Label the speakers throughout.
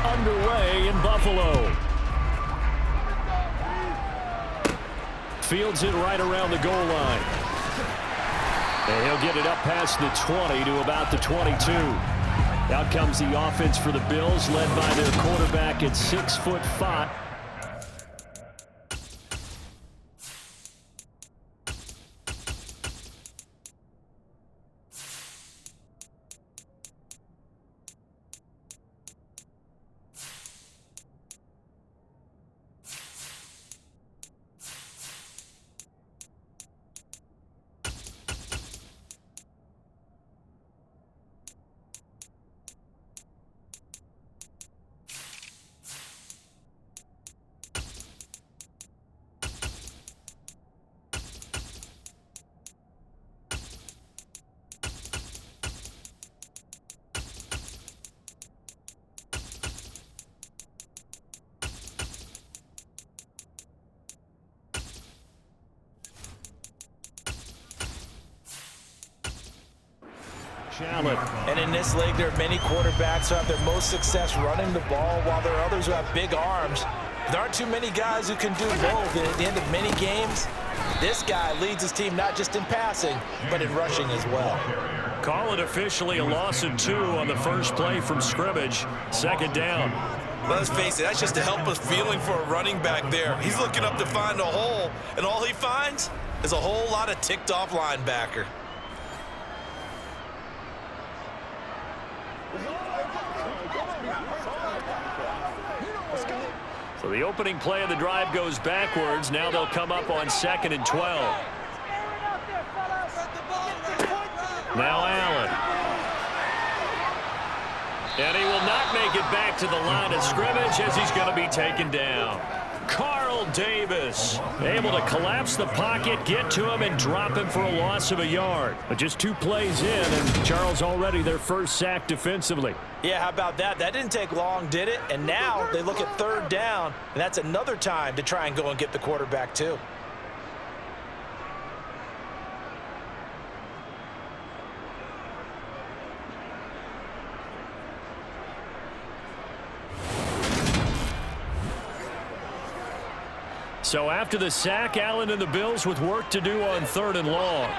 Speaker 1: underway in Buffalo. Fields it right around the goal line. And he'll get it up past the 20 to about the 22. Out comes the offense for the Bills, led by their quarterback at 6'5".
Speaker 2: And in this league, there are many quarterbacks who have their most success running the ball, while there are others who have big arms. There aren't too many guys who can do both. And at the end of many games, this guy leads his team not just in passing, but in rushing as well.
Speaker 1: Call it officially a loss of 2 on the first play from scrimmage. Second down.
Speaker 3: Let's face it, that's just a helpless feeling for a running back there. He's looking up to find a hole, and all he finds is a whole lot of ticked-off linebacker.
Speaker 1: So the opening play of the drive goes backwards. Now they'll come up on 2nd and 12. Now Allen. And he will not make it back to the line of scrimmage as he's going to be taken down. Carl Davis able to collapse the pocket, get to him, and drop him for a loss of a yard. But just 2 plays in, and Charles already their first sack defensively.
Speaker 2: Yeah, how about that? That didn't take long, did it? And now they look at 3rd down, and that's another time to try and go and get the quarterback too.
Speaker 1: So after the sack, Allen and the Bills with work to do on 3rd and long.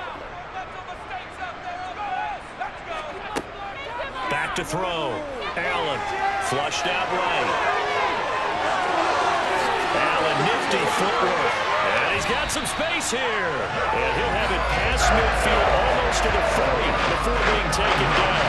Speaker 1: Back to throw. Allen flushed out right. Allen, nifty footwork. And he's got some space here. And he'll have it past midfield almost to the 40 before being taken down.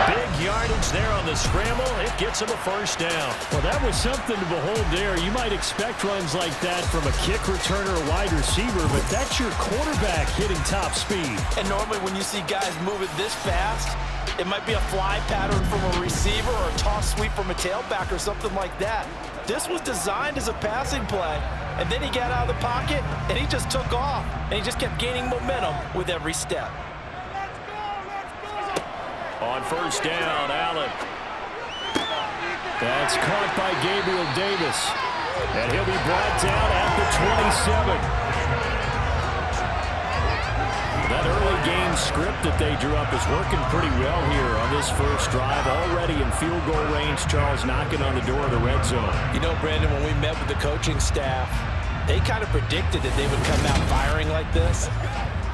Speaker 1: Big yardage there on the scramble. It gets him a first down.
Speaker 4: Well, that was something to behold there. You might expect runs like that from a kick returner or wide receiver, but that's your quarterback hitting top speed.
Speaker 2: And normally when you see guys moving this fast, it might be a fly pattern from a receiver or a toss sweep from a tailback or something like that. This was designed as a passing play, and then he got out of the pocket, and he just took off, and he just kept gaining momentum with every step.
Speaker 1: On first down, Allen.
Speaker 4: That's caught by Gabriel Davis.
Speaker 1: And he'll be brought down at the 27. That early game script that they drew up is working pretty well here on this first drive. Already in field goal range, Charles knocking on the door of the red zone.
Speaker 2: You know, Brandon, when we met with the coaching staff, they kind of predicted that they would come out firing like this.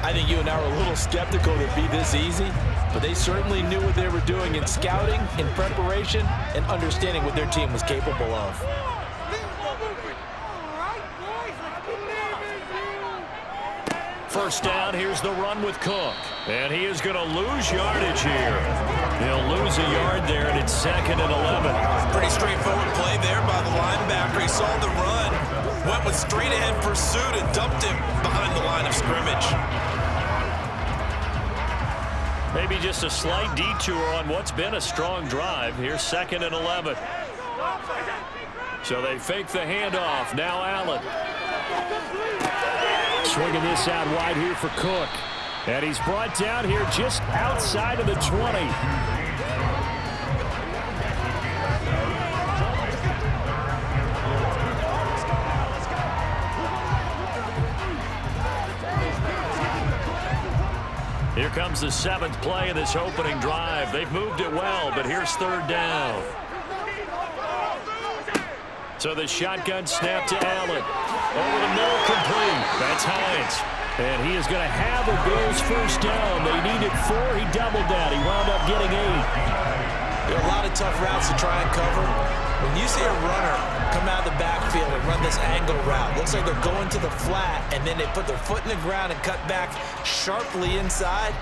Speaker 2: I think you and I were a little skeptical that it'd be this easy, but they certainly knew what they were doing in scouting, in preparation, and understanding what their team was capable of.
Speaker 1: First down, here's the run with Cook. And he is going to lose yardage here. He'll lose a yard there, and it's 2nd and 11.
Speaker 3: Pretty straightforward play there by the linebacker. He saw the run, went with straight-ahead pursuit, and dumped him behind the line of scrimmage.
Speaker 1: Maybe just a slight detour on what's been a strong drive. Here's 2nd and 11. So they fake the handoff. Now Allen.
Speaker 4: Swinging this out wide here for Cook.
Speaker 1: And he's brought down here just outside of the 20. Here comes the 7th play of this opening drive. They've moved it well, but here's 3rd down. So the shotgun snap to Allen. Over the middle, complete. That's Hines. And he is going to have a Bills first down. They needed 4. He doubled that. He wound up getting 8.
Speaker 2: There are a lot of tough routes to try and cover. When you see a runner come out of the backfield and run this angle route, looks like they're going to the flat, and then they put their foot in the ground and cut back sharply inside.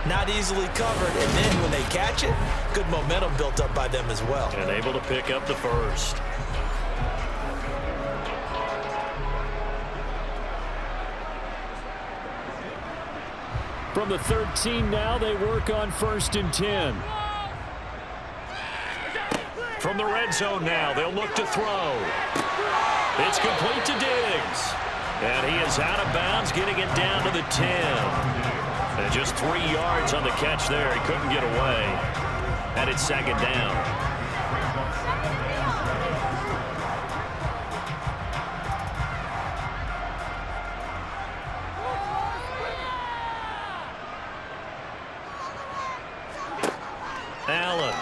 Speaker 2: Not easily covered, and then when they catch it, good momentum built up by them as well.
Speaker 1: And able to pick up the first.
Speaker 4: From the 13 now, they work on 1st and 10.
Speaker 1: From the red zone now, they'll look to throw. It's complete to Diggs. And he is out of bounds, getting it down to the 10. And just 3 yards on the catch there. He couldn't get away. And it's 2nd down. Allen.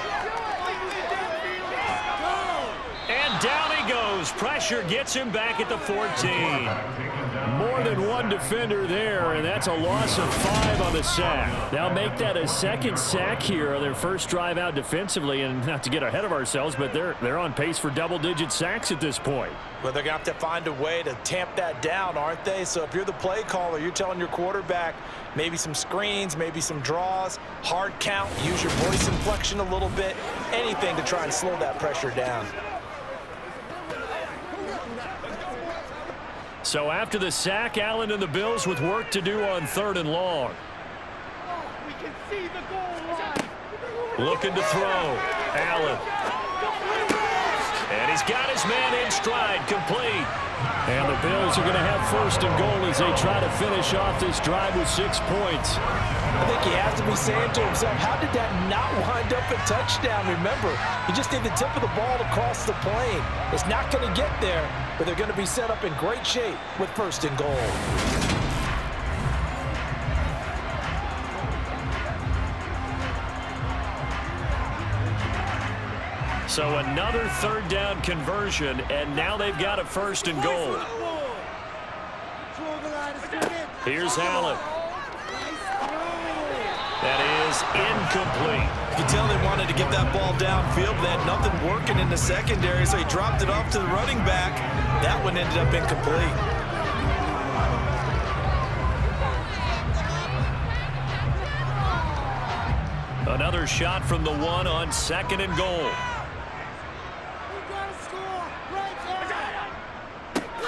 Speaker 1: And down he goes. Pressure gets him back at the 14.
Speaker 4: More than one defender there, and that's a loss of 5 on the sack. Now make that a 2nd sack here on their first drive out defensively, and not to get ahead of ourselves, but they're on pace for double-digit sacks at this point.
Speaker 2: Well, they're going to have to find a way to tamp that down, aren't they? So if you're the play caller, you're telling your quarterback maybe some screens, maybe some draws, hard count, use your voice inflection a little bit, anything to try and slow that pressure down.
Speaker 4: So after the sack, Allen and the Bills with work to do on 3rd and long.
Speaker 1: Looking to throw. Allen. And he's got his man in stride, complete.
Speaker 4: And the Bills are going to have 1st and goal as they try to finish off this drive with 6 points.
Speaker 2: I think he has to be saying to himself, how did that not wind up a touchdown? Remember, he just did the tip of the ball to cross the plane. It's not going to get there, but they're going to be set up in great shape with 1st and goal.
Speaker 1: So another 3rd down conversion, and now they've got a 1st and goal. Here's Allen. That is incomplete.
Speaker 3: You can tell they wanted to get that ball downfield. They had nothing working in the secondary, so he dropped it off to the running back. That one ended up incomplete.
Speaker 1: Another shot from the 1 on 2nd and goal.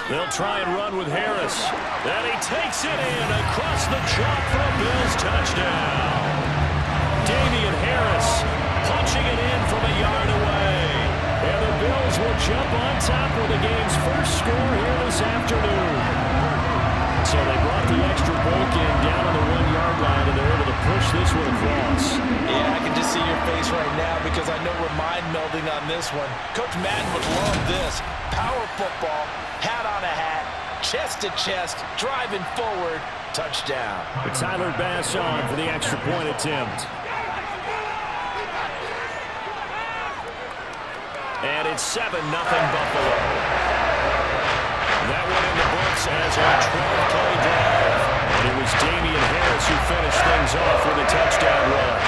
Speaker 1: They'll try and run with Harris. And he takes it in across the chalk for a Bills touchdown. Damian Harris punching it in from a yard away. And the Bills will jump on top with the game's first score here this afternoon. So they brought the extra point in down on the 1-yard line, and they're able to push this one across.
Speaker 2: Yeah, I can just see your face right now because I know we're mind melding on this one. Coach Madden would love this. Power football, hat on a hat, chest to chest, driving forward, touchdown.
Speaker 4: Tyler Bass on for the extra point attempt.
Speaker 1: And it's 7-0 Buffalo. That one in the books as a 12-play drive. And it was Damian Harris who finished things off with a touchdown run.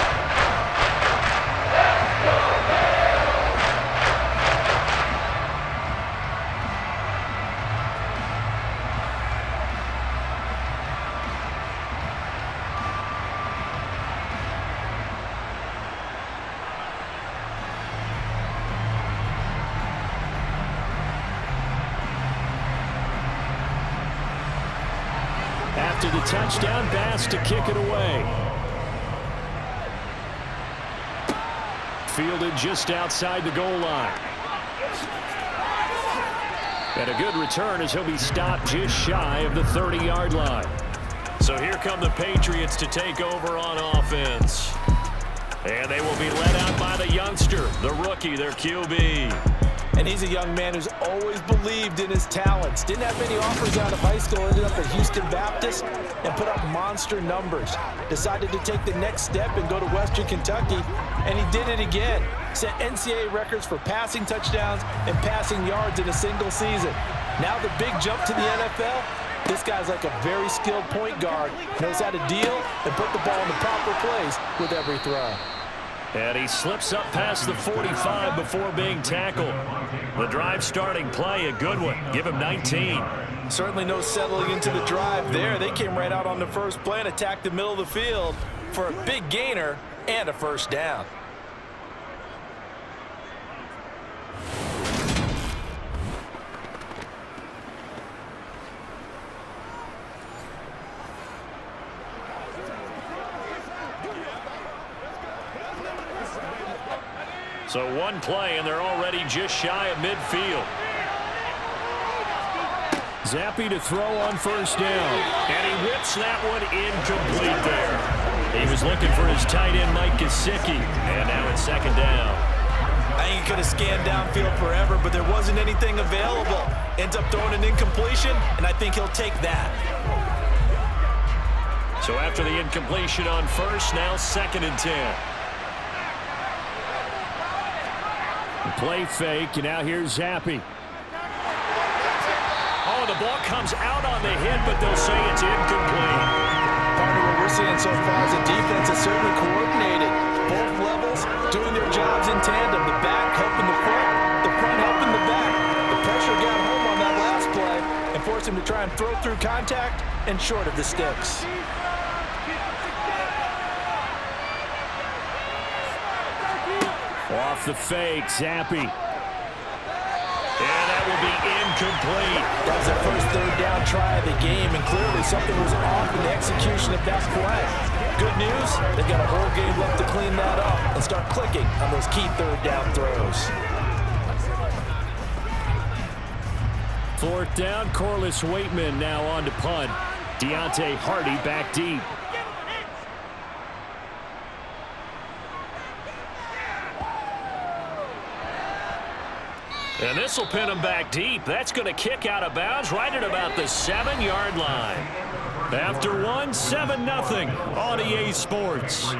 Speaker 4: After the touchdown, Bass to kick it away. Fielded just outside the goal line. And a good return as he'll be stopped just shy of the 30-yard line.
Speaker 1: So here come the Patriots to take over on offense. And they will be led out by the youngster, the rookie, their QB.
Speaker 2: And he's a young man who's always believed in his talents. Didn't have many offers out of high school, ended up at Houston Baptist. and put up monster numbers. Decided to take the next step and go to Western Kentucky, and he did it again. Set NCAA records for passing touchdowns and passing yards in a single season. Now the big jump to the NFL. This guy's like a very skilled point guard, knows how to deal and put the ball in the proper place with every throw.
Speaker 1: And he slips up past the 45 before being tackled. The drive starting play, a good one. Give him 19.
Speaker 2: Certainly no settling into the drive there. They came right out on the first play and attacked the middle of the field for a big gainer and a first down.
Speaker 1: So one play, and they're already just shy of midfield.
Speaker 4: Zappe to throw on first down.
Speaker 1: And he whips that one incomplete there. He was looking for his tight end, Mike Gesicki. And now it's second down.
Speaker 2: I think he could have scanned downfield forever, but there wasn't anything available. Ends up throwing an incompletion, and I think he'll take that.
Speaker 1: So after the incompletion on first, now 2nd and 10.
Speaker 4: Play fake, and now here's Zappe.
Speaker 1: Oh, the ball comes out on the hit, but they'll say it's incomplete.
Speaker 2: Part of what we're seeing so far is the defense is certainly coordinated. Both levels doing their jobs in tandem. The back helping the front, the front helping the back. The pressure got home on that last play and forced him to try and throw through contact and short of the sticks.
Speaker 4: Off the fake, Zappe.
Speaker 1: And that will be incomplete.
Speaker 2: That was the first third down try of the game, and clearly something was off in the execution of that play. Good news, they've got a whole game left to clean that up and start clicking on those key third down throws.
Speaker 4: 4th down, Corliss Waitman now on to punt. Deontay Hardy back deep.
Speaker 1: And this will pin him back deep. That's going to kick out of bounds right at about the 7-yard line. After one, 7-0 on EA Sports.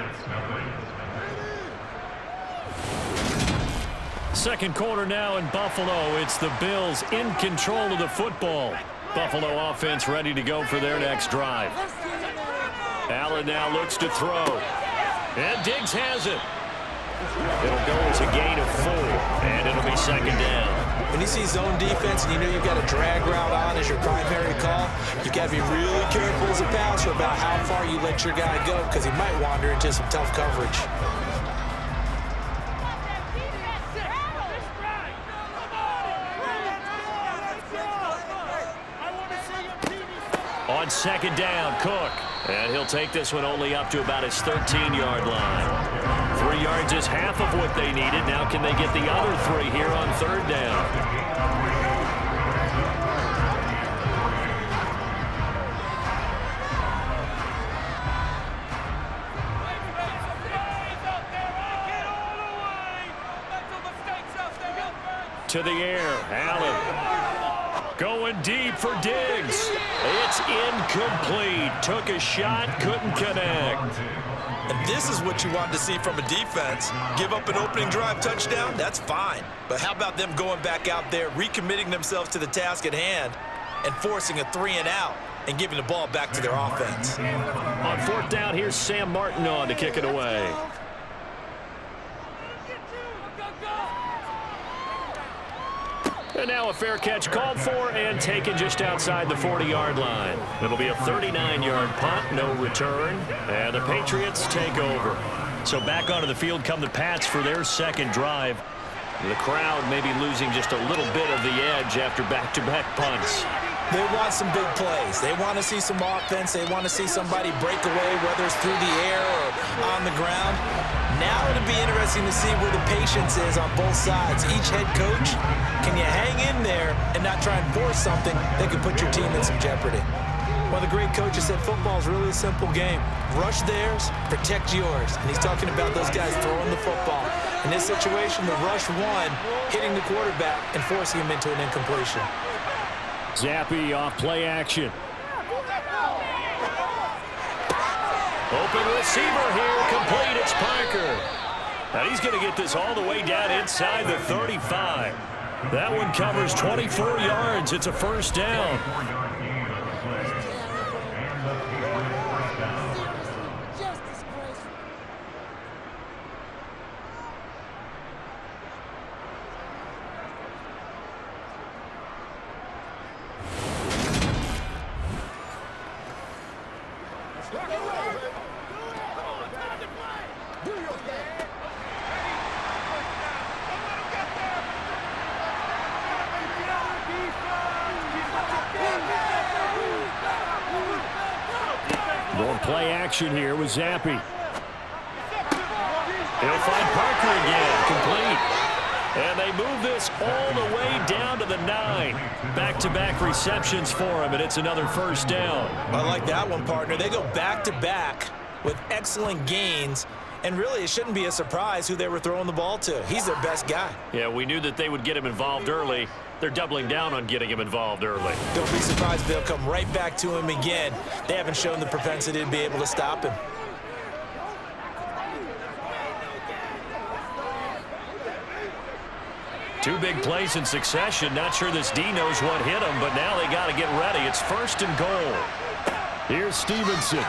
Speaker 1: Second quarter now in Buffalo. It's the Bills in control of the football. Buffalo offense ready to go for their next drive. Allen now looks to throw. And Diggs has it. It'll go as a gain of 4, and it'll be second down.
Speaker 2: When you see zone defense and you know you've got a drag route on as your primary call, you've got to be really careful as a passer about how far you let your guy go because he might wander into some tough coverage.
Speaker 1: On second down, Cook. And he'll take this one only up to about his 13-yard line. 3 yards is half of what they needed. Now can they get the other 3 here on third down? To the air, Allen. Going deep for Diggs. It's incomplete. Took a shot, couldn't connect.
Speaker 3: And this is what you want to see from a defense. Give up an opening drive touchdown, that's fine. But how about them going back out there, recommitting themselves to the task at hand, and forcing a 3-and-out and giving the ball back to their offense.
Speaker 1: On 4th down, here's Sam Martin on to kick it away. And now a fair catch called for and taken just outside the 40-yard line. It'll be a 39-yard punt, no return, and the Patriots take over. So back onto the field come the Pats for their second drive. The crowd may be losing just a little bit of the edge after back-to-back punts.
Speaker 2: They want some big plays. They want to see some offense. They want to see somebody break away, whether it's through the air or on the ground. Now it'll be interesting to see where the patience is on both sides. Each head coach, can you hang in there and not try and force something that could put your team in some jeopardy? One of the great coaches said football is really a simple game. Rush theirs, protect yours. And he's talking about those guys throwing the football. In this situation, the rush one, hitting the quarterback and forcing him into an incompletion.
Speaker 4: Zappe off play action.
Speaker 1: Open receiver here, complete, it's Parker. And he's going to get this all the way down inside the 35. That one covers 24 yards. It's a first down.
Speaker 4: Going play action here with Zappi.
Speaker 1: He'll find Parker again, complete. And they move this all the way down to the 9. Back-to-back receptions for him, and it's another first down.
Speaker 3: I like that one, partner. They go back-to-back with excellent gains, and really it shouldn't be a surprise who they were throwing the ball to. He's their best guy.
Speaker 1: Yeah, we knew that they would get him involved early. They're doubling down on getting him involved early.
Speaker 3: Don't be surprised if they'll come right back to him again. They haven't shown the propensity to be able to stop him.
Speaker 1: Two big plays in succession. Not sure this D knows what hit him, but now they got to get ready. It's first and goal.
Speaker 4: Here's Stevenson.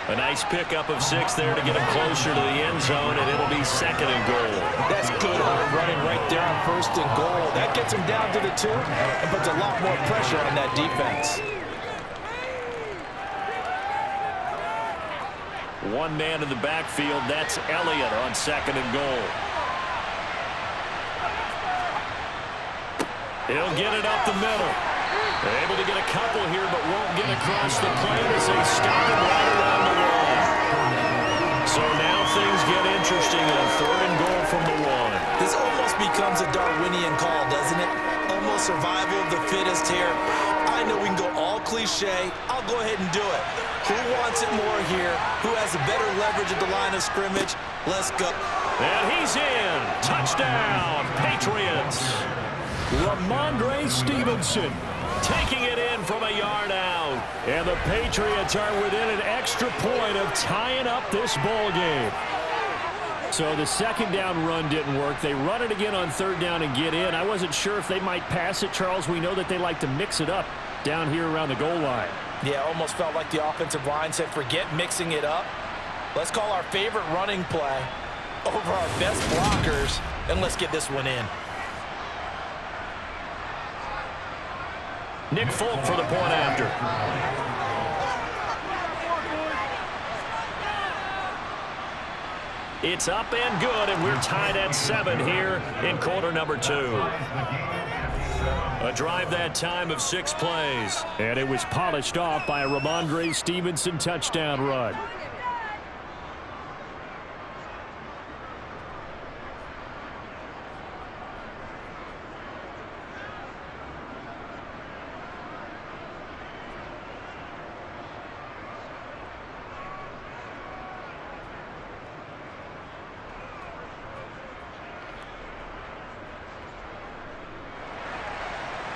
Speaker 1: A nice pickup of 6 there to get him closer to the end zone, and it'll be second and goal.
Speaker 2: That's good hard running right there on first and goal. That gets him down to the 2 and puts a lot more pressure on that defense.
Speaker 1: One man in the backfield. That's Elliott on second and goal. He'll get it up the middle. Able to get a couple here, but won't get across the plane as they stop him right around the wall. So now things get interesting on third and goal from the 1.
Speaker 3: This almost becomes a Darwinian call, doesn't it? Almost survival of the fittest here. I know we can go all cliche. I'll go ahead and do it. Who wants it more here? Who has a better leverage at the line of scrimmage? Let's go.
Speaker 1: And he's in. Touchdown, Patriots.
Speaker 4: Ramondre Stevenson
Speaker 1: taking it in from a yard out.
Speaker 4: And the Patriots are within an extra point of tying up this ball game. So the second down run didn't work. They run it again on third down and get in. I wasn't sure if they might pass it, Charles. We know that they like to mix it up down here around the goal line.
Speaker 2: Yeah, almost felt like the offensive line said, forget mixing it up. Let's call our favorite running play over our best blockers, and let's get this one in.
Speaker 1: Nick Folk for the point after. It's up and good, and we're tied at 7 here in quarter number 2. A drive that time of 6 plays.
Speaker 4: And it was polished off by a Ramondre Stevenson touchdown run.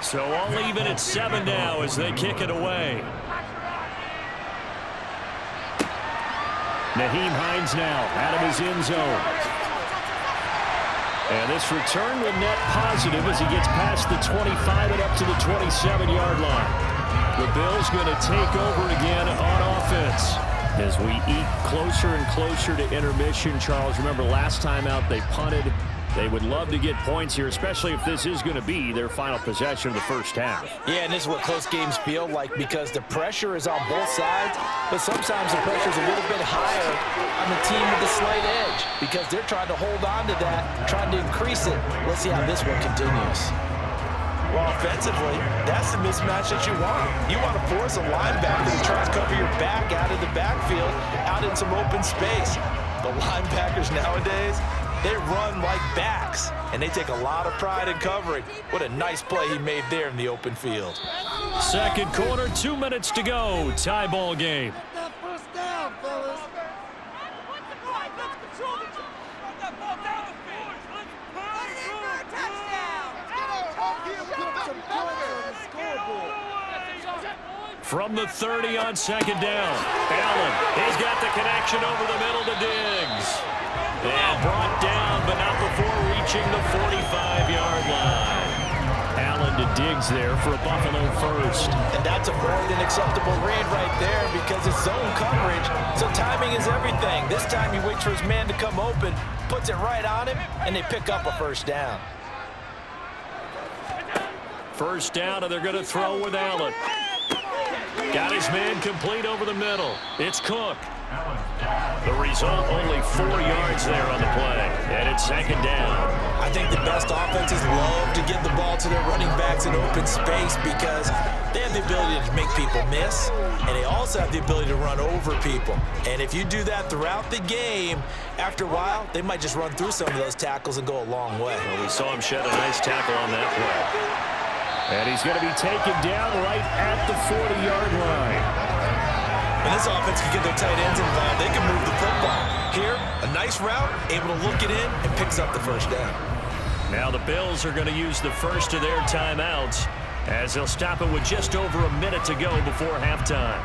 Speaker 1: So all even at 7 now as they kick it away.
Speaker 4: Nyheim Hines now out of his end zone. And this return will net positive as he gets past the 25 and up to the 27-yard line. The Bills going to take over again on offense. As we eat closer and closer to intermission, Charles, remember last time out they punted. They would love to get points here, especially if this is going to be their final possession of the first half.
Speaker 2: Yeah, and this is what close games feel like because the pressure is on both sides, but sometimes the pressure is a little bit higher on the team with the slight edge because they're trying to hold on to that, trying to increase it. Let's see how this one continues.
Speaker 3: Well, offensively, that's the mismatch that you want. You want to force a linebacker to try and cover your back out of the backfield, out in some open space. The linebackers nowadays, they run like backs, and they take a lot of pride in covering. What a nice play he made there in the open field.
Speaker 1: Second quarter, 2 minutes to go. Tie ball game. from the 30 on second down. Allen, he's got the connection over the middle to Diggs. And brought down, but not before reaching the 45-yard line. Allen to Diggs there for a Buffalo first.
Speaker 2: And that's a more than acceptable read right there because it's zone coverage, so timing is everything. This time he waits for his man to come open, puts it right on him, and they pick up a first down.
Speaker 1: First down, and they're going to throw with Allen. Got his man complete over the middle. It's Cook. The result, only 4 yards there on the play. And it's second down.
Speaker 3: I think the best offenses love to get the ball to their running backs in open space because they have the ability to make people miss, and they also have the ability to run over people. And if you do that throughout the game, after a while, they might just run through some of those tackles and go a long way.
Speaker 1: Well, we saw him shed a nice tackle on that play.
Speaker 4: And he's going to be taken down right at the 40-yard line.
Speaker 3: And this offense can get their tight ends involved. They can move the football. Here, a nice route, able to look it in, and picks up the first down.
Speaker 1: Now the Bills are going to use the first of their timeouts as they'll stop it with just over a minute to go before halftime.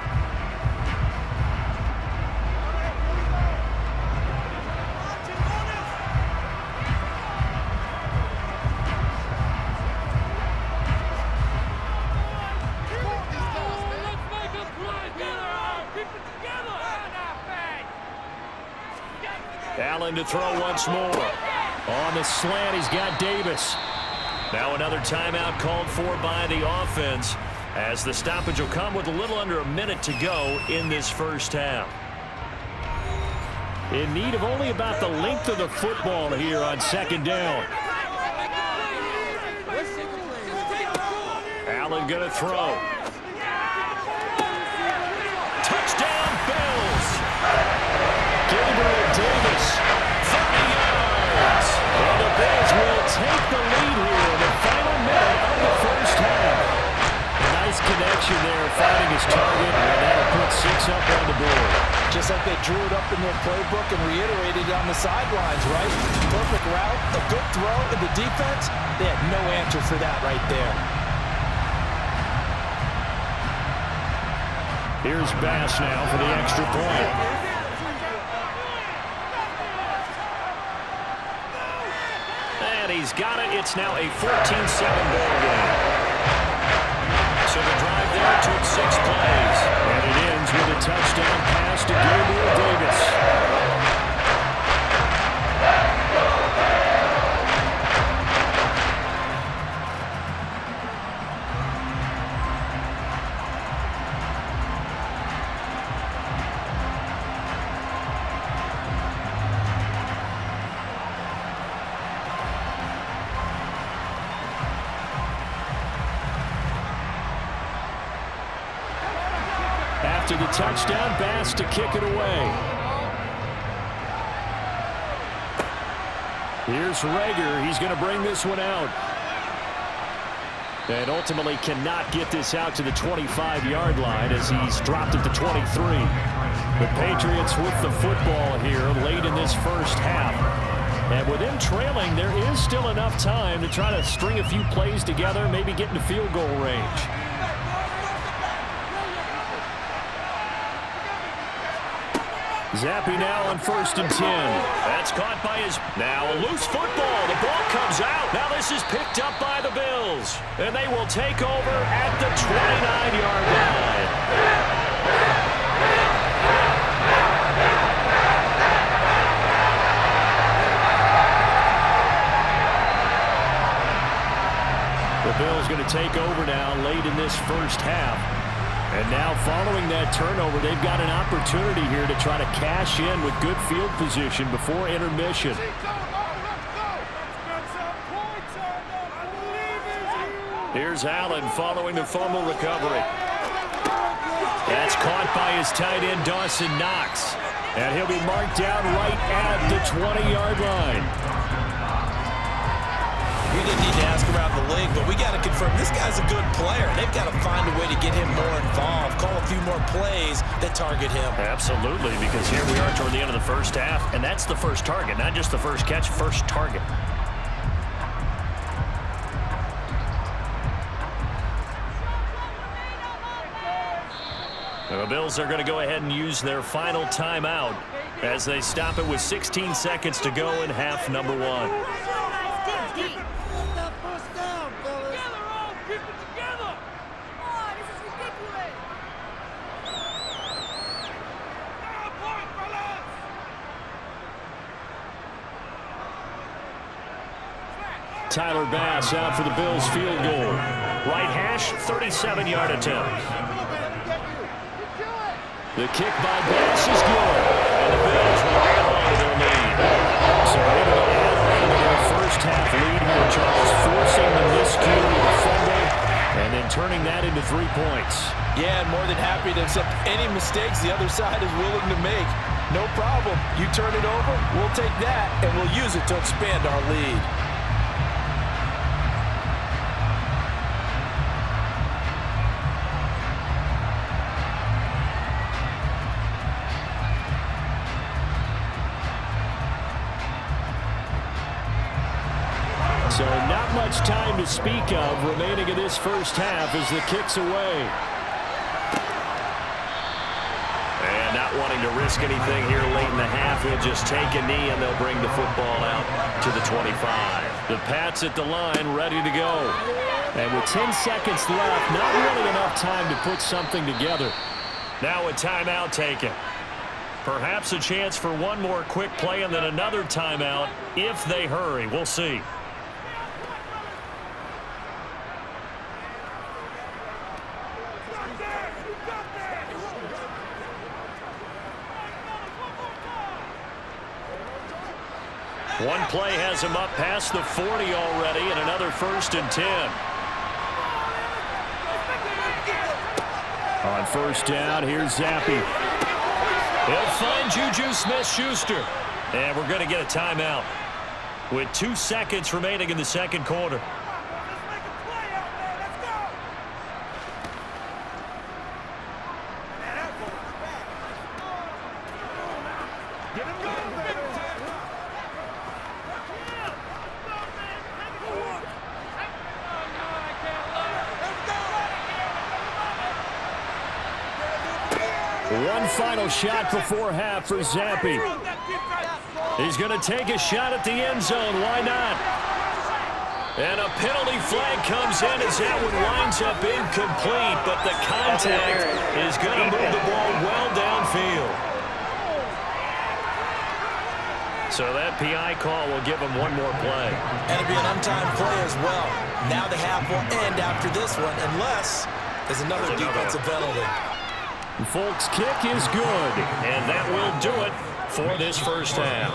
Speaker 1: Allen to throw once more. On the slant, he's got Davis. Now another timeout called for by the offense as the stoppage will come with a little under a minute to go in this first half.
Speaker 4: In need of only about the length of the football here on second down.
Speaker 1: Allen going to throw. Touchdown, Bills. Gabriel Davis, 30 yards.
Speaker 4: And the Bills will take the lead here in the final minute of the first half. A nice connection there, finding his target, and that'll put 6 up on the board.
Speaker 2: Just like they drew it up in their playbook and reiterated it on the sidelines, right? Perfect route, a good throw, and the defense, they had no answer for that right there.
Speaker 4: Here's Bass now for the extra point.
Speaker 1: And he's got it. It's now a 14-7 ball game. So the drive there took 6 plays.
Speaker 4: And it ends with a touchdown pass to Gabriel Davis. After the touchdown, Bass to kick it away. Here's Rager. He's going to bring this one out. And ultimately cannot get this out to the 25-yard line as he's dropped at the 23. The Patriots with the football here late in this first half. And with them trailing, there is still enough time to try to string a few plays together, maybe get into field goal range. Zappy now on 1st and 10.
Speaker 1: That's caught by his... Now a loose football. The ball comes out. Now this is picked up by the Bills. And they will take over at the 29-yard line.
Speaker 4: The Bills going to take over now late in this first half. And now following that turnover, they've got an opportunity here to try to cash in with good field position before intermission.
Speaker 1: Here's Allen following the fumble recovery. That's caught by his tight end, Dawson Knox.
Speaker 4: And he'll be marked down right at the 20-yard line.
Speaker 3: We didn't need to ask around the league, but we got to confirm this guy's a good player. They've got to find a way to get him more involved, call a few more plays that target him.
Speaker 1: Absolutely, because here we are toward the end of the first half, and that's the first target, not just the first catch, first target. The Bills are going to go ahead and use their final timeout as they stop it with 16 seconds to go in half number 1.
Speaker 4: Tyler Bass out for the Bills field goal.
Speaker 1: Right hash, 37-yard attempt.
Speaker 4: The kick by Bass is good. And the Bills will add on to their lead. So able to add on to their first half lead here, Charles, forcing the miscue with a fumble and then turning that into 3 points.
Speaker 2: Yeah, and more than happy to accept any mistakes the other side is willing to make. No problem. You turn it over, we'll take that, and we'll use it to expand our lead.
Speaker 4: So not much time to speak of remaining in this first half as the kick's away.
Speaker 1: And not wanting to risk anything here late in the half, he'll just take a knee and they'll bring the football out to the 25.
Speaker 4: The Pats at the line ready to go. And with 10 seconds left, not really enough time to put something together.
Speaker 1: Now a timeout taken. Perhaps a chance for one more quick play and then another timeout if they hurry. We'll see. One play has him up past the 40 already, and another 1st and 10.
Speaker 4: On first down, here's Zappi.
Speaker 1: He'll find Juju Smith-Schuster. And we're going to get a timeout with 2 seconds remaining in the second quarter.
Speaker 4: One final shot before half for Zappi.
Speaker 1: He's going to take a shot at the end zone. Why not? And a penalty flag comes in as that one winds up incomplete, but the contact is going to move the ball well downfield. So that PI call will give him one more play.
Speaker 3: And it'll be an untimed play as well. Now the half will end after this one, unless there's another defensive penalty.
Speaker 4: Folks' kick is good.
Speaker 1: And that will do it for this first half.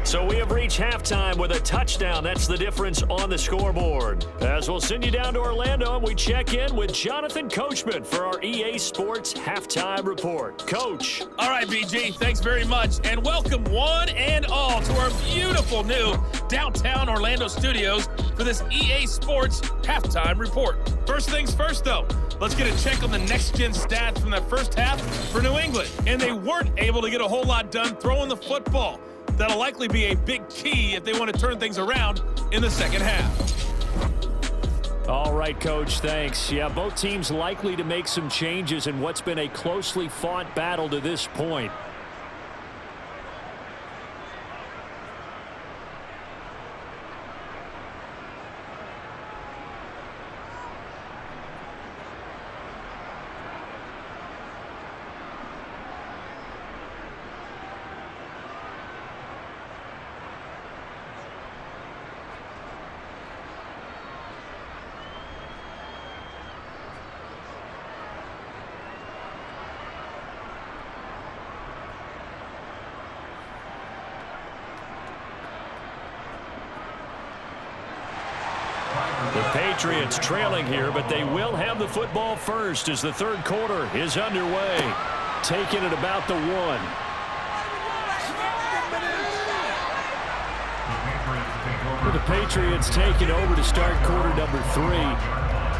Speaker 1: So we have reached halftime with a touchdown. That's the difference on the scoreboard. As we'll send you down to Orlando, and we check in with Jonathan Coachman for our EA Sports Halftime Report. Coach.
Speaker 5: All right, BG, thanks very much. And welcome one and all to our beautiful new downtown Orlando studios for this EA Sports Halftime Report. First things first, though. Let's get a check on the next-gen stats from that first half for New England. And they weren't able to get a whole lot done throwing the football. That'll likely be a big key if they want to turn things around in the second half.
Speaker 4: All right, Coach, thanks. Yeah, both teams likely to make some changes in what's been a closely fought battle to this point.
Speaker 1: The Patriots trailing here, but they will have the football first as the third quarter is underway.
Speaker 4: Taking it about the 1. The Patriots taking over to start quarter number 3.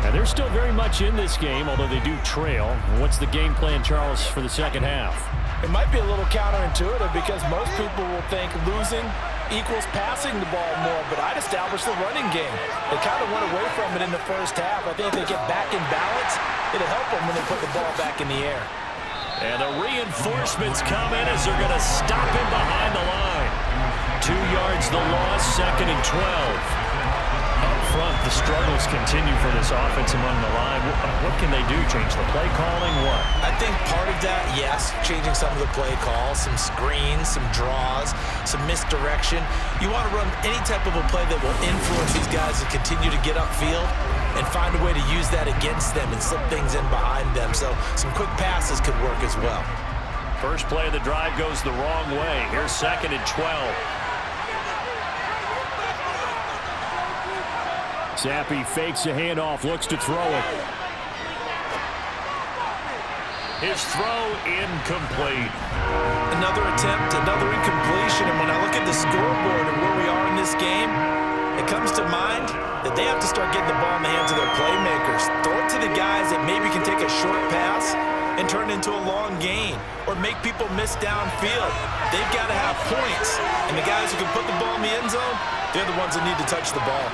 Speaker 4: And they're still very much in this game, although they do trail. What's the game plan, Charles, for the second half?
Speaker 2: It might be a little counterintuitive because most people will think losing equals passing the ball more, but I'd establish the running game. They kind of went away from it in the first half. I think if they get back in balance, It'll help them when they put the ball back in the air.
Speaker 1: And the reinforcements come in as they're going to stop him behind the line. 2 yards the loss, 2nd and 12. Up front, the struggles continue for this offense among the line. What can they do? Change the play calling? What?
Speaker 3: I think part of that, yes, changing some of the play calls, some screens, some draws, some misdirection. You want to run any type of a play that will influence these guys to continue to get upfield and find a way to use that against them and slip things in behind them. So some quick passes could work as well.
Speaker 1: First play of the drive goes the wrong way. Here's 2nd and 12.
Speaker 4: Zappi fakes a handoff, looks to throw it.
Speaker 1: His throw incomplete.
Speaker 3: Another attempt, another incompletion, and when I look at the scoreboard and where we are in this game, it comes to mind that they have to start getting the ball in the hands of their playmakers. Throw it to the guys that maybe can take a short pass and turn it into a long gain or make people miss downfield. They've got to have points, and the guys who can put the ball in the end zone, they're the ones that need to touch the ball.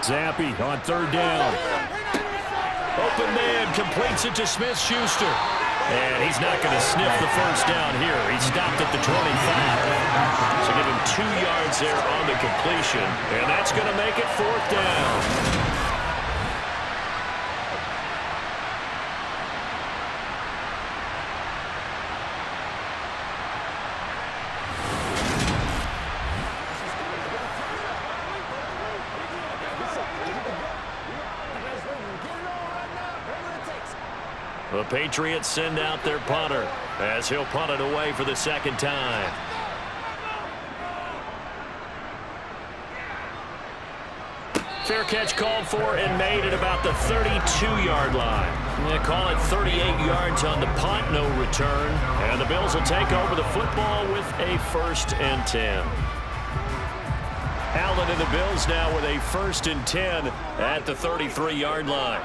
Speaker 4: Zappi on 3rd down.
Speaker 1: Open man completes it to Smith-Schuster. And he's not going to sniff the first down here. He stopped at the 25. So give him 2 yards there on the completion. And that's going to make it 4th down. The Patriots send out their punter as he'll punt it away for the 2nd time. Fair catch called for and made at about the 32-yard line. They call it 38 yards on the punt, no return. And the Bills will take over the football with a 1st and 10. Allen and the Bills now with a 1st and 10 at the 33-yard line.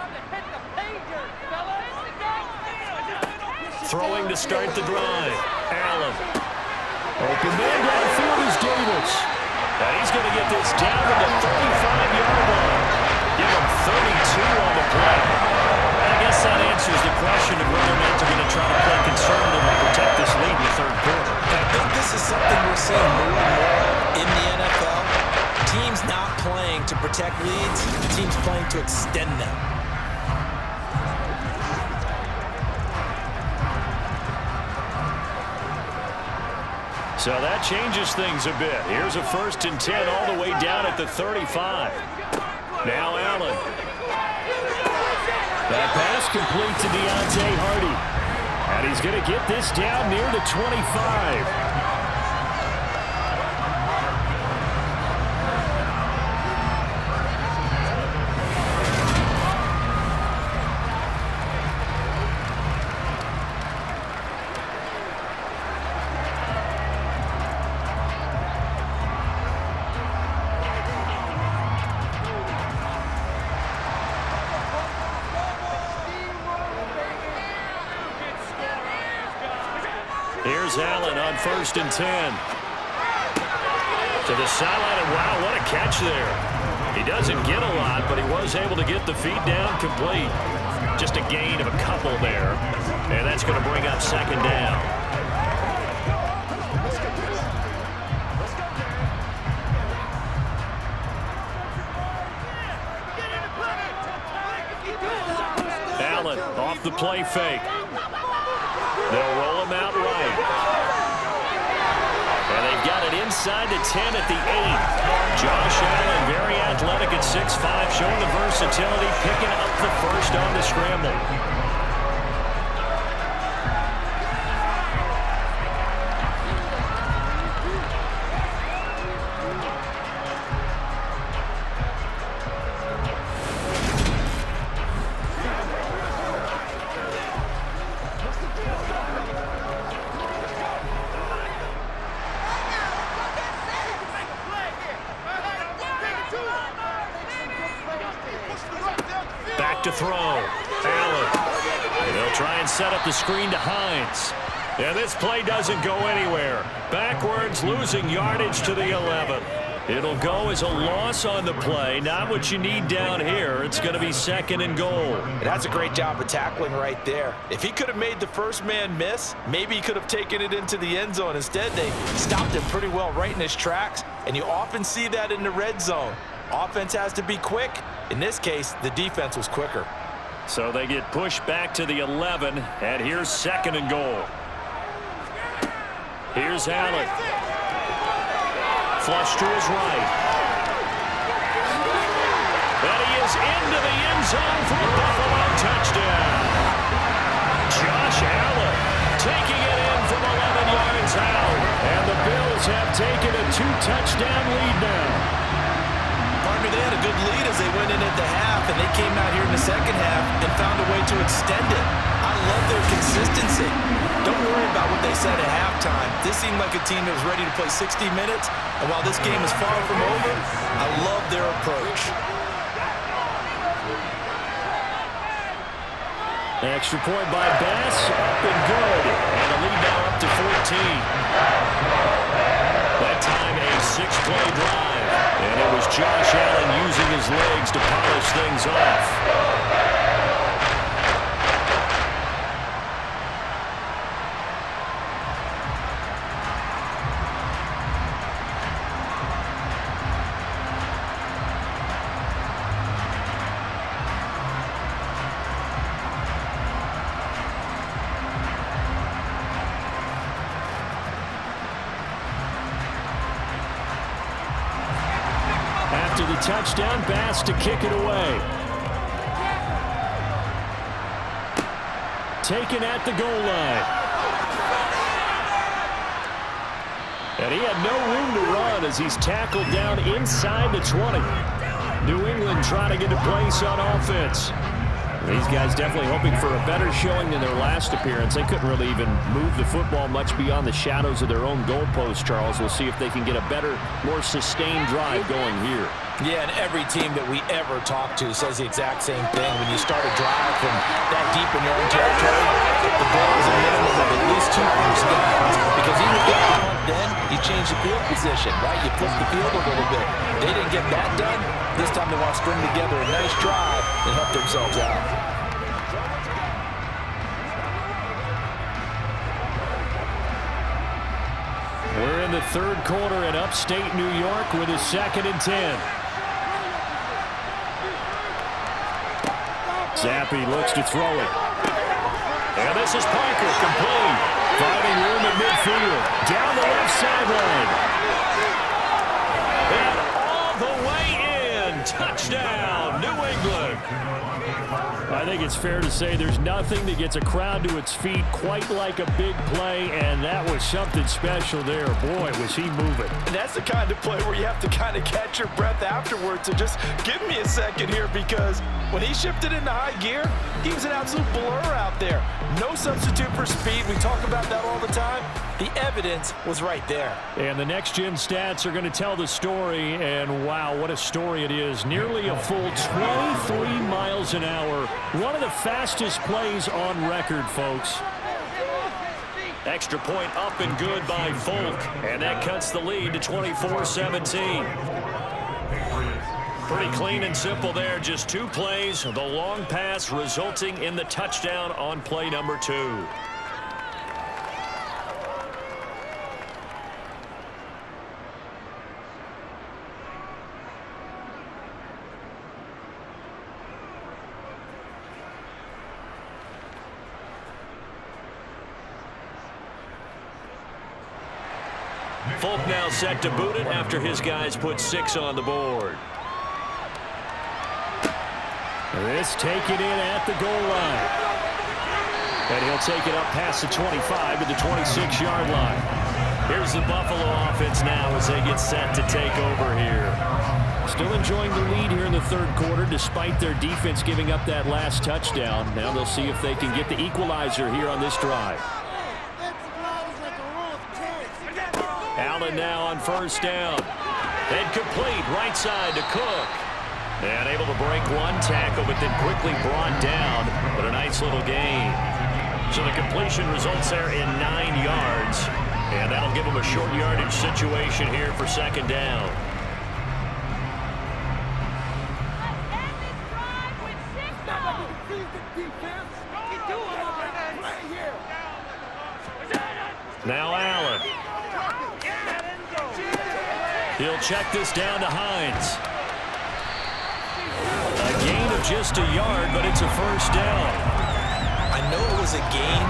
Speaker 1: Throwing to start the drive. Allen.
Speaker 4: Open man downfield is Davis.
Speaker 1: And he's going to get this down to the 35-yard line. Give him 32 on the play. And I guess that answers the question of whether or not they're going to try to play conservative and protect this lead in the 3rd quarter.
Speaker 3: I think this is something we're seeing more and more in the NFL. Teams not playing to protect leads, teams playing to extend them.
Speaker 1: So that changes things a bit. Here's a 1st and 10 all the way down at the 35. Now Allen.
Speaker 4: That pass complete to Deontay Hardy. And he's going to get this down near the 25.
Speaker 1: Here's Allen on 1st and 10. To the sideline, and wow, what a catch there. He doesn't get a lot, but he was able to get the feed down complete. Just a gain of a couple there. And that's going to bring up 2nd down. Allen off the play fake. They'll roll him out right. And they've got it inside the 10 at the 8. Josh Allen, very athletic at 6'5", showing the versatility, picking up the 1st on the scramble. To throw. Allen. They'll try and set up the screen to Hines. And this play doesn't go anywhere. Backwards, losing yardage to the 11. It'll go as a loss on the play. Not what you need down here. It's going to be 2nd and goal.
Speaker 2: And that's a great job of tackling right there. If he could have made the first man miss, maybe he could have taken it into the end zone. Instead, they stopped him pretty well right in his tracks, and you often see that in the red zone. Offense has to be quick. In this case, the defense was quicker.
Speaker 1: So they get pushed back to the 11, and here's 2nd and goal. Here's Allen. Flush to his right. And he is into the end zone for a Buffalo touchdown. Josh Allen taking it in from 11 yards out. And the Bills have taken a 2-touchdown lead now.
Speaker 2: They had a good lead as they went in at the half, and they came out here in the second half and found a way to extend it. I love their consistency. Don't worry about what they said at halftime. This seemed like a team that was ready to play 60 minutes, and while this game is far from over, I love their approach.
Speaker 1: Extra point by Bass, up and good. And the lead now up to 14. That time a 6-play drive. And it was Josh Allen using his legs to polish things off. After the touchdown, Bass to kick it away. Taken at the goal line. And he had no room to run as he's tackled down inside the 20. New England trying to get a place on offense. These guys definitely hoping for a better showing than their last appearance. They couldn't really even move the football much beyond the shadows of their own goalpost, Charles. We'll see if they can get a better, more sustained drive going here.
Speaker 2: Yeah, and every team that we ever talk to says the exact same thing. When you start a drive from that deep in your own territory, the goal is a minimum of at least 2 first downs. Because even if you want, then you change the field position, right? You flip the field a little bit. They didn't get that done. This time they want to string together a nice drive and help themselves out.
Speaker 1: We're in the third quarter in upstate New York with a 2nd and 10. Zappi looks to throw it. And this is Parker, complete. Finding room at midfield. Down the left sideline. And all the way in. Touchdown, New England. I think it's fair to say there's nothing that gets a crowd to its feet quite like a big play, and that was something special there. Boy, was he moving.
Speaker 2: And that's the kind of play where you have to kind of catch your breath afterwards. So just give me a second here, because when he shifted into high gear, he was an absolute blur out there. No substitute for speed. We talk about that all the time. The evidence was right there.
Speaker 1: And the next-gen stats are going to tell the story, and wow, what a story it is. Nearly a full 23 miles an hour. One of the fastest plays on record, folks. Extra point up and good by Folk, and that cuts the lead to 24-17. Pretty clean and simple there. Just 2 plays. The long pass resulting in the touchdown on play number 2. Folk now set to boot it after his guys put 6 on the board. This taken in at the goal line. And he'll take it up past the 25 to the 26-yard line. Here's the Buffalo offense now as they get set to take over here. Still enjoying the lead here in the third quarter despite their defense giving up that last touchdown. Now they'll see if they can get the equalizer here on this drive. Allen now on first down. And complete right side to Cook. And able to break one tackle, but then quickly brought down. But a nice little gain. So the completion results there in 9 yards. And that'll give them a short yardage situation here for second down. Now Allen. He'll check this down to Hines. A gain of just a yard, but it's a first down.
Speaker 3: I know it was a gain,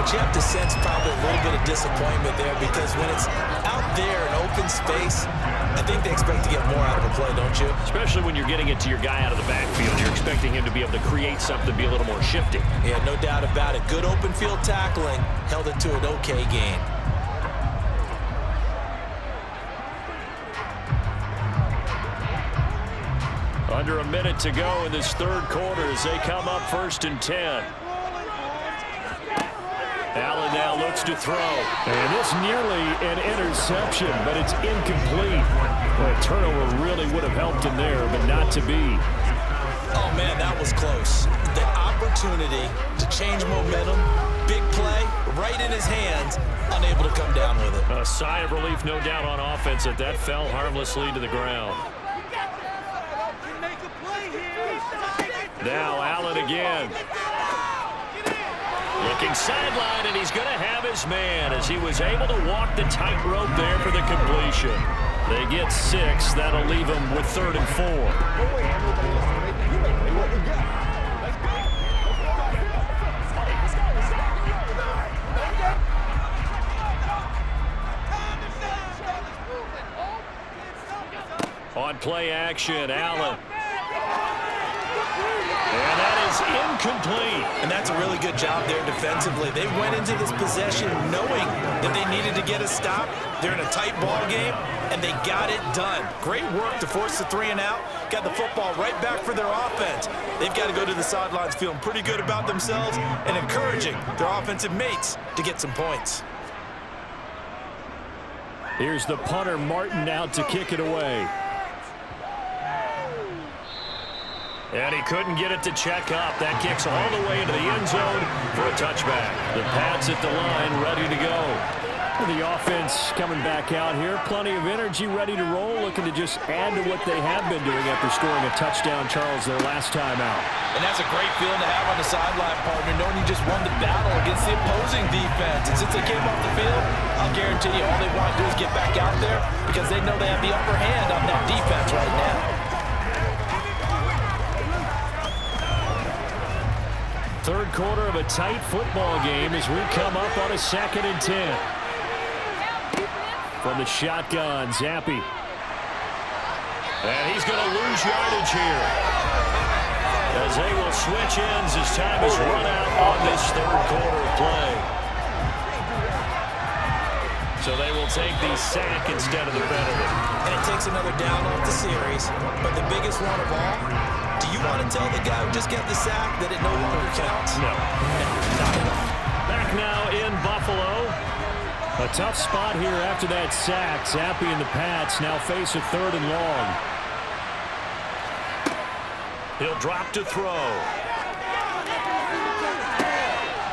Speaker 3: but you have to sense probably a little bit of disappointment there because when it's out there in open space, I think they expect to get more out of a play, don't you?
Speaker 1: Especially when you're getting it to your guy out of the backfield. You're expecting him to be able to create something, be a little more shifty.
Speaker 3: Yeah, no doubt about it. Good open field tackling held it to an okay gain.
Speaker 1: Under a minute to go in this third quarter as they come up 1st and 10. Allen now looks to throw.
Speaker 4: And it's nearly an interception, but it's incomplete. Well, a turnover really would have helped him there, but not to be.
Speaker 3: Oh, man, that was close. The opportunity to change momentum, big play, right in his hands, unable to come down with it.
Speaker 1: A sigh of relief, no doubt, on offense that fell harmlessly to the ground. Now Allen again. Looking sideline, and he's going to have his man as he was able to walk the tightrope there for the completion. They get 6. That'll leave them with 3rd and 4. On play action, Allen. And that is incomplete.
Speaker 3: And that's a really good job there defensively. They went into this possession knowing that they needed to get a stop. They're in a tight ball game, and they got it done. Great work to force the 3 and out. Got the football right back for their offense. They've got to go to the sidelines feeling pretty good about themselves and encouraging their offensive mates to get some points.
Speaker 4: Here's the punter, Martin, out to kick it away.
Speaker 1: And he couldn't get it to check up. That kicks all the way into the end zone for a touchback. The Pats at the line, ready to go.
Speaker 4: The offense coming back out here. Plenty of energy, ready to roll, looking to just add to what they have been doing after scoring a touchdown, Charles, their last time out.
Speaker 2: And that's a great feeling to have on the sideline, partner, knowing you just won the battle against the opposing defense. And since they came off the field, I'll guarantee you all they want to do is get back out there because they know they have the upper hand on that defense right now.
Speaker 4: Third quarter of a tight football game as we come up on a 2nd and 10. From the shotgun, Zappi.
Speaker 1: And he's going to lose yardage here, as they will switch ends as time is run out on this third quarter of play. So they will take the sack instead of the penalty.
Speaker 3: And it takes another down off the series. But the biggest one of all, do you want to tell the guy who just got the sack that it no longer counts?
Speaker 1: No.
Speaker 3: Not at all.
Speaker 4: Back now in Buffalo. A tough spot here after that sack. Zappi and the Pats now face a 3rd and long.
Speaker 1: He'll drop to throw.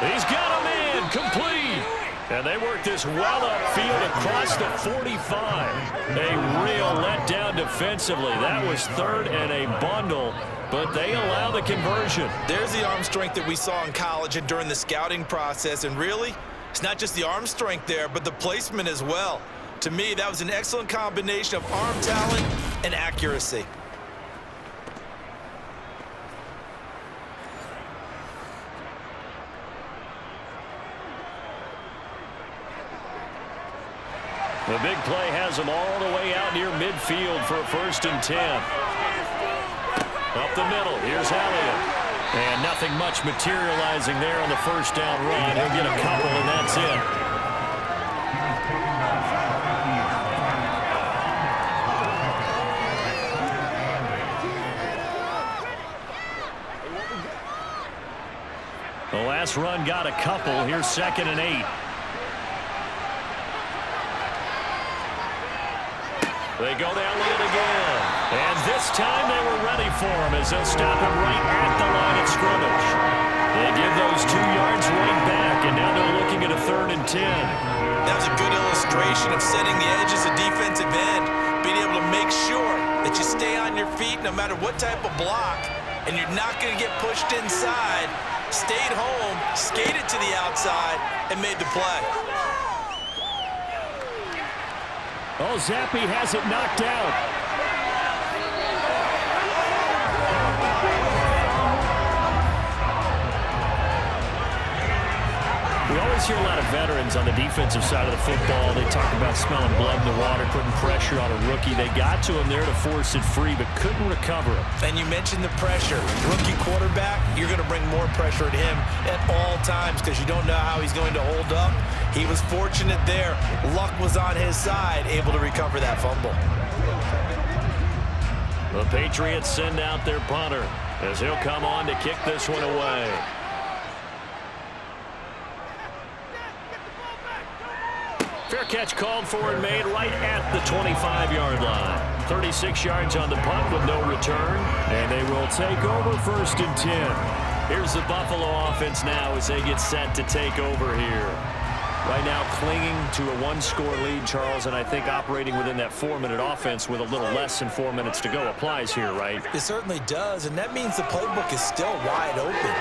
Speaker 1: He's got a man, complete. And they work this well upfield across the 45. A real letdown defensively. That was 3rd and a bundle, but they allow the conversion.
Speaker 3: There's the arm strength that we saw in college and during the scouting process. And really, it's not just the arm strength there, but the placement as well. To me, that was an excellent combination of arm talent and accuracy.
Speaker 1: The big play has them all the way out near midfield for a 1st and 10. Up the middle, here's Elliott. And nothing much materializing there on the first down run. He'll get a couple, and that's it. The last run got a couple. Here's 2nd and 8. They go to Elliott again. And this time they were ready for him as they'll stop him right at the line of scrimmage. They give those 2 yards right back, and now they're looking at a 3rd and 10.
Speaker 3: That was a good illustration of setting the edge as a defensive end, being able to make sure that you stay on your feet no matter what type of block, and you're not going to get pushed inside. Stayed home, skated to the outside, and made the play.
Speaker 4: Oh, Zappi has it knocked out. We always hear a lot of veterans on the defensive side of the football. They talk about smelling blood in the water, putting pressure on a rookie. They got to him there to force it free, but couldn't recover it.
Speaker 3: And you mentioned the pressure. Rookie quarterback, you're going to bring more pressure at him at all times because you don't know how he's going to hold up. He was fortunate there. Luck was on his side, able to recover that fumble.
Speaker 1: The Patriots send out their punter as he'll come on to kick this one away. Fair catch called for and made right at the 25-yard line. 36 yards on the punt with no return, and they will take over 1st and 10. Here's the Buffalo offense now as they get set to take over here. Right now clinging to a one-score lead, Charles, and I think operating within that 4-minute offense with a little less than 4 minutes to go applies here, right?
Speaker 3: It certainly does, and that means the playbook is still wide open.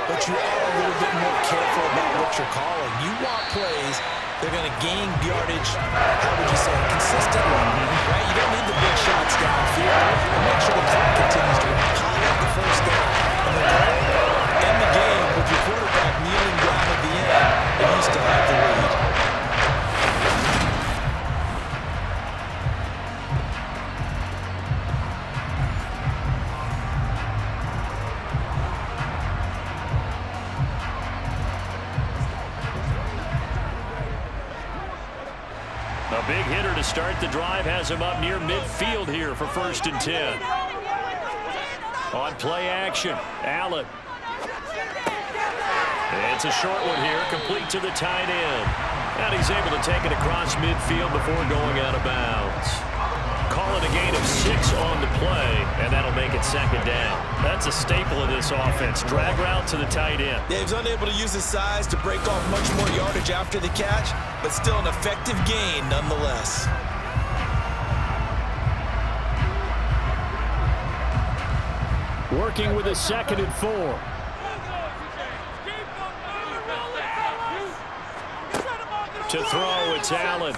Speaker 3: But you are a little bit more careful about what you're calling. You want plays they're going to gain yardage, how would you say, consistently, right? You don't need the big shots downfield. And make sure the clock continues to run hot at the first down. And then end the game with your quarterback kneeling down at the end, and you still have the lead.
Speaker 1: A big hitter to start the drive has him up near midfield here for 1st and 10. On play action, Allen. It's a short one here, complete to the tight end. And he's able to take it across midfield before going out of bounds. Call it a gain of 6 on the play, and that'll make it 2nd down. That's a staple of this offense. Drag route to the tight end.
Speaker 3: Yeah, he's unable to use his size to break off much more yardage after the catch, but still an effective gain nonetheless.
Speaker 4: Working with a 2nd and 4.
Speaker 1: To throw, it's Allen.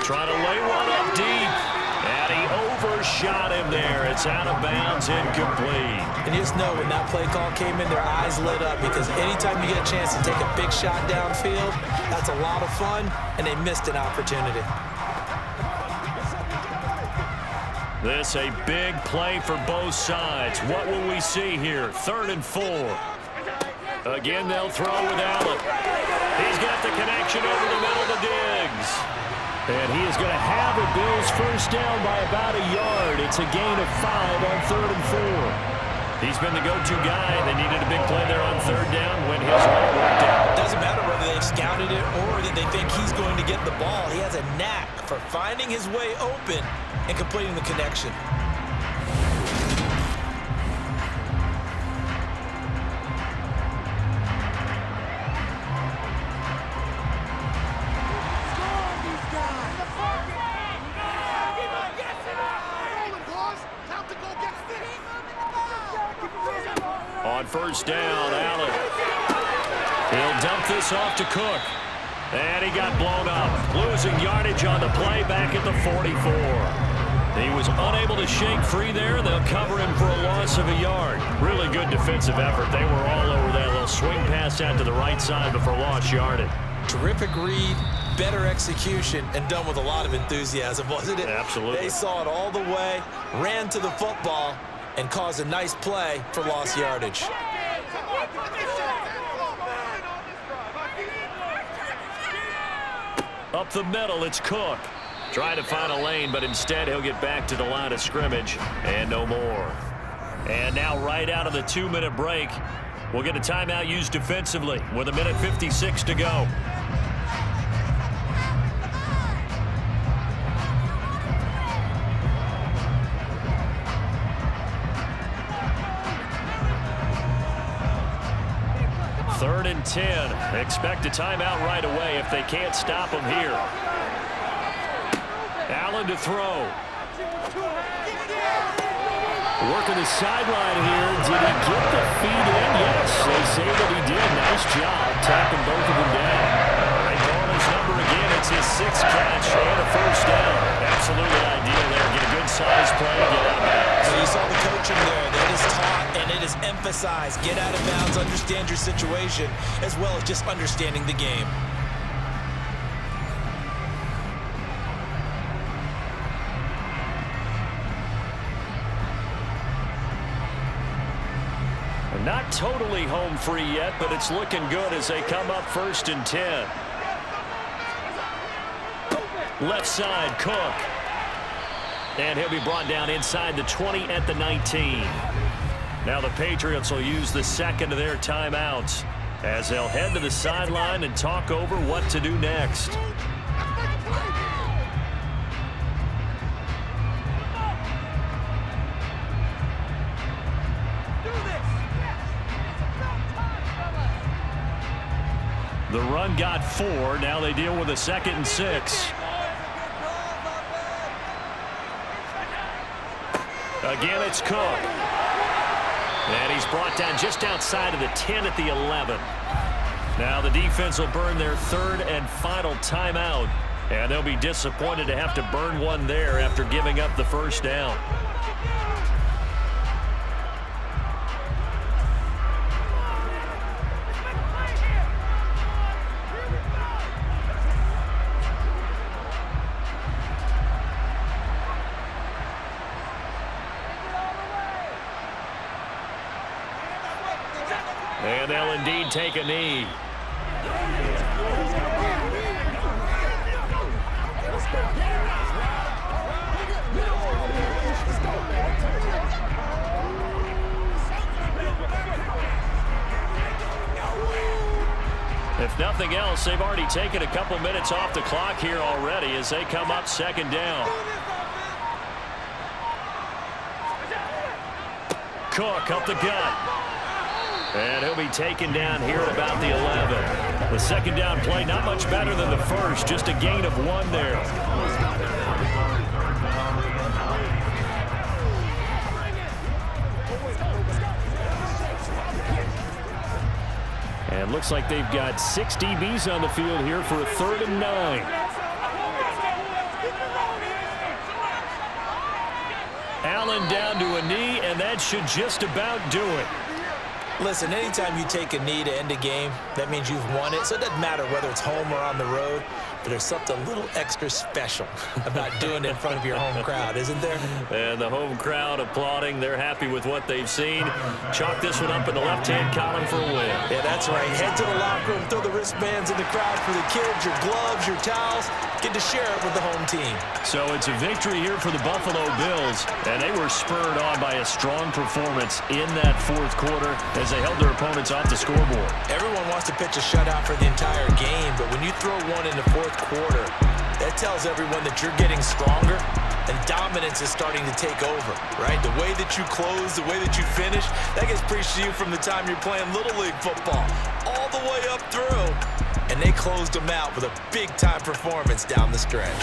Speaker 1: Trying to lay one up deep. And he overshot him there. It's out of bounds, incomplete.
Speaker 3: And you just know when that play call came in, their eyes lit up because anytime you get a chance to take a big shot downfield, that's a lot of fun, and they missed an opportunity.
Speaker 1: This a big play for both sides. What will we see here? 3rd and 4. Again, they'll throw with Allen. He's got the connection over the middle to Diggs. And he is going to have it. Bills first down by about a yard. It's a gain of 5 on 3rd and 4. He's been the go-to guy. They needed a big play there on 3rd down when his way worked out.
Speaker 3: Doesn't matter whether they've scouted it or that they think he's going to get the ball. He has a knack for finding his way open and completing the connection.
Speaker 1: On 1st down, Allen. He'll dump this off to Cook. And he got blown up. Losing yardage on the play back at the 44. He was unable to shake free there. They'll cover him for a loss of a yard. Really good defensive effort. They were all over that little swing pass out to the right side before lost yardage.
Speaker 3: Terrific read, better execution, and done with a lot of enthusiasm, wasn't it?
Speaker 1: Absolutely.
Speaker 3: They saw it all the way, ran to the football, and caused a nice play for lost yardage.
Speaker 1: Up the middle, it's Cook. Trying to find a lane, but instead he'll get back to the line of scrimmage and no more. And now right out of the 2-minute break, we'll get a timeout used defensively with 1:56 to go. Third and 10. Expect a timeout right away if they can't stop him here. Allen to throw.
Speaker 4: Working the sideline here. Did he get the feet in? Yes, they say that he did. Nice job tapping both of them down.
Speaker 1: They call his number again. It's his 6th catch and a 1st down.
Speaker 3: emphasize get out of bounds, understand your situation, as well as just understanding the game.
Speaker 1: Not totally home free yet, but it's looking good as they come up 1st and 10. Left side, Cook. And he'll be brought down inside the 20 at the 19. Now the Patriots will use the second of their timeouts as they'll head to the sideline and talk over what to do next. The run got 4. Now they deal with a 2nd and 6. Again, it's Cook. And he's brought down just outside of the 10 at the 11. Now the defense will burn their 3rd and final timeout. And they'll be disappointed to have to burn one there after giving up the first down. And they'll indeed take a knee. If nothing else, they've already taken a couple minutes off the clock here already as they come up 2nd down. Cook up the gut. And he'll be taken down here at about the 11. The 2nd down play, not much better than the first, just a gain of 1 there. And looks like they've got 6 DBs on the field here for a 3rd and 9. Allen down to a knee, and that should just about do it.
Speaker 3: Listen, anytime you take a knee to end a game, that means you've won it. So it doesn't matter whether it's home or on the road, but there's something a little extra special about doing it in front of your home crowd, isn't there?
Speaker 1: And the home crowd applauding. They're happy with what they've seen. Chalk this one up in the left-hand column for a win.
Speaker 3: Yeah, that's right. Head to the locker room, throw the wristbands in the crowd for the kids, your gloves, your towels. Get to share it with the home team.
Speaker 1: So it's a victory here for the Buffalo Bills, and they were spurred on by a strong performance in that 4th quarter as they held their opponents off the scoreboard.
Speaker 3: Everyone wants to pitch a shutout for the entire game, but when you throw one in the 4th quarter, that tells everyone that you're getting stronger and dominance is starting to take over, right? The way that you close, the way that you finish, that gets preached to you from the time you're playing Little League football all the way up through. And they closed them out with a big-time performance down the stretch.